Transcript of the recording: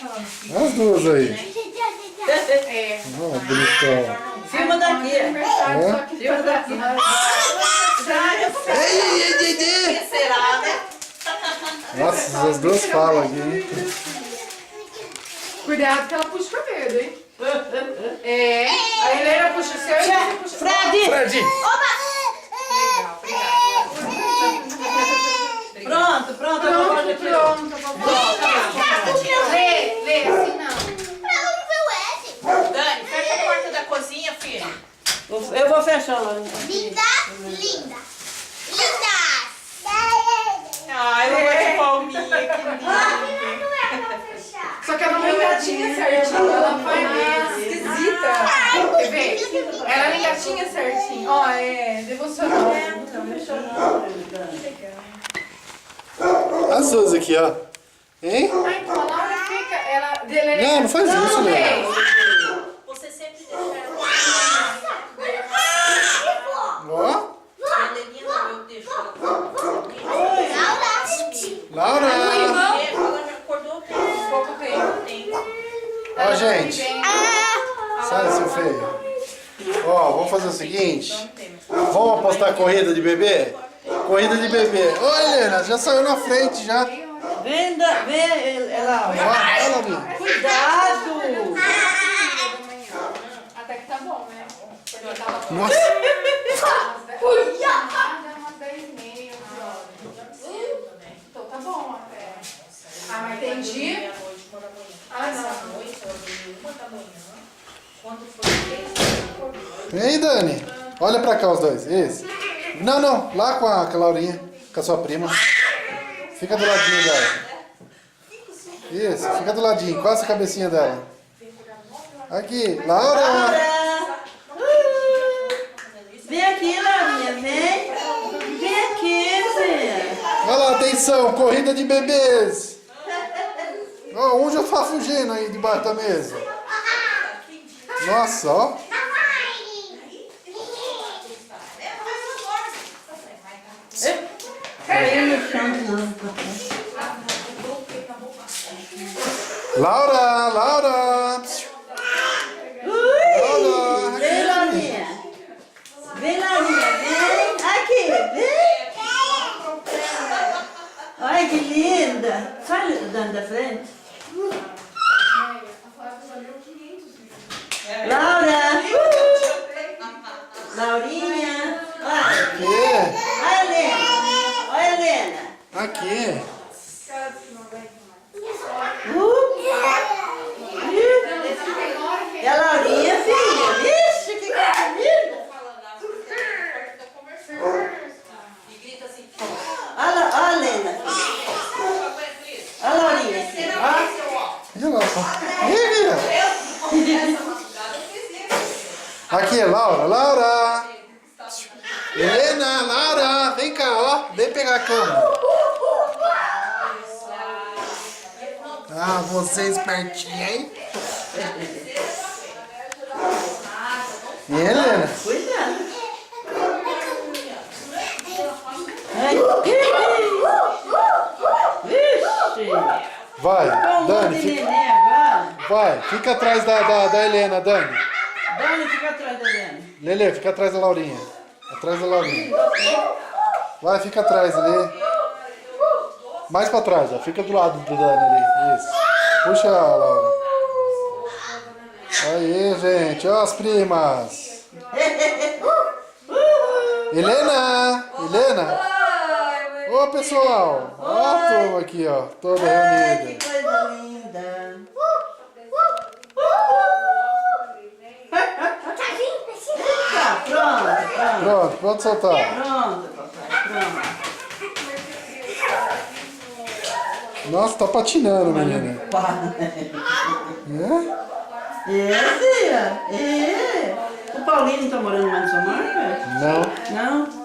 As duas aí. É. Oh, bonitão. Filma daqui. Filma daqui. Ei. Que será, né? Nossa, as duas falam aqui, hein? Cuidado que ela puxa o cabelo, hein? É. A Helena puxa o seu e você puxa o seu. Fred! Fred! Legal, obrigada. Pronto, eu vou fazer aqui. Pronto. Lê, assim não. Dani, fecha a porta da cozinha, filha. Eu vou fechar lá. Lindas. Ai, eu vou de palminha, que lindo. Só que ela não engatinha certinho, ela vai meio esquisita. Quer ver? Ela não engatinha certinho. Ó, é devocional. As duas aqui, ó. Hein? Ah, então a Laura fica. Não faz isso, né? Você sempre deixa ela. Ó. Heleninha não, eu deixo ela. Laura! Ela já acordou Pouco tempo. Ó, gente. Sai, seu feio. Ó, vamos fazer o seguinte. Vamos apostar corrida de bebê? Corrida de bebê. Ô, Helena, já saiu na frente, já. Vem, ela. Ó, olha ali. Cuidado! Até que tá bom, né? Porque eu tava Nossa. umas 10h30, 11 horas. Então tá bom até. Ah, mas tem dia. Ah, não. Vem, Dani. Olha pra cá os dois. Isso. Não. Lá com a Laurinha. Com a sua prima. Fica do ladinho dela. Isso. Fica do ladinho. Quase a cabecinha dela. Aqui. Laura. Vem aqui, Laurinha, vem. Vem aqui, filha. Olha lá, atenção. Corrida de bebês. Ó, um já tá fugindo aí debaixo da mesa. Nossa, ó. Caiu no chão de novo. Laura. Vem, Laurinha. Vem, Laurinha, vem. Aqui, vem. Olha que linda. Sai da frente. Laura. Laurinha. Olha. Aqui. Olha a Helena. Olha a Helena. Aqui. E a Laurinha, filha. Vixe, que coisa linda. Olha a Helena. Olha a Laurinha. Olha lá. Aqui, Laura. Helena, Laura. Vem cá, ó. Vem pegar a cama. Ah, você é espertinha, hein? E Helena? Cuidado. Ai. Vixe. Vai, Como Dani, de fica, neném, vai. Fica atrás da Helena, Dani. Dani, fica atrás da Helena. Lelê, fica atrás da Laurinha. Atrás da Laurinha. Vai, fica atrás ali. Mais pra trás, ó. Fica do lado do Dani ali. Isso. Puxa a Laura. Aí, gente. Ó as primas. Helena. Ô, pessoal. Ó a turma aqui, ó. Toda Ai, que reunida. coisa linda. Tá, pronto. Pronto soltar. Pronto, papai, pronto. Nossa, tá patinando, menina. É? Filha. O Paulinho tá morando mais no seu mar? Não. Não?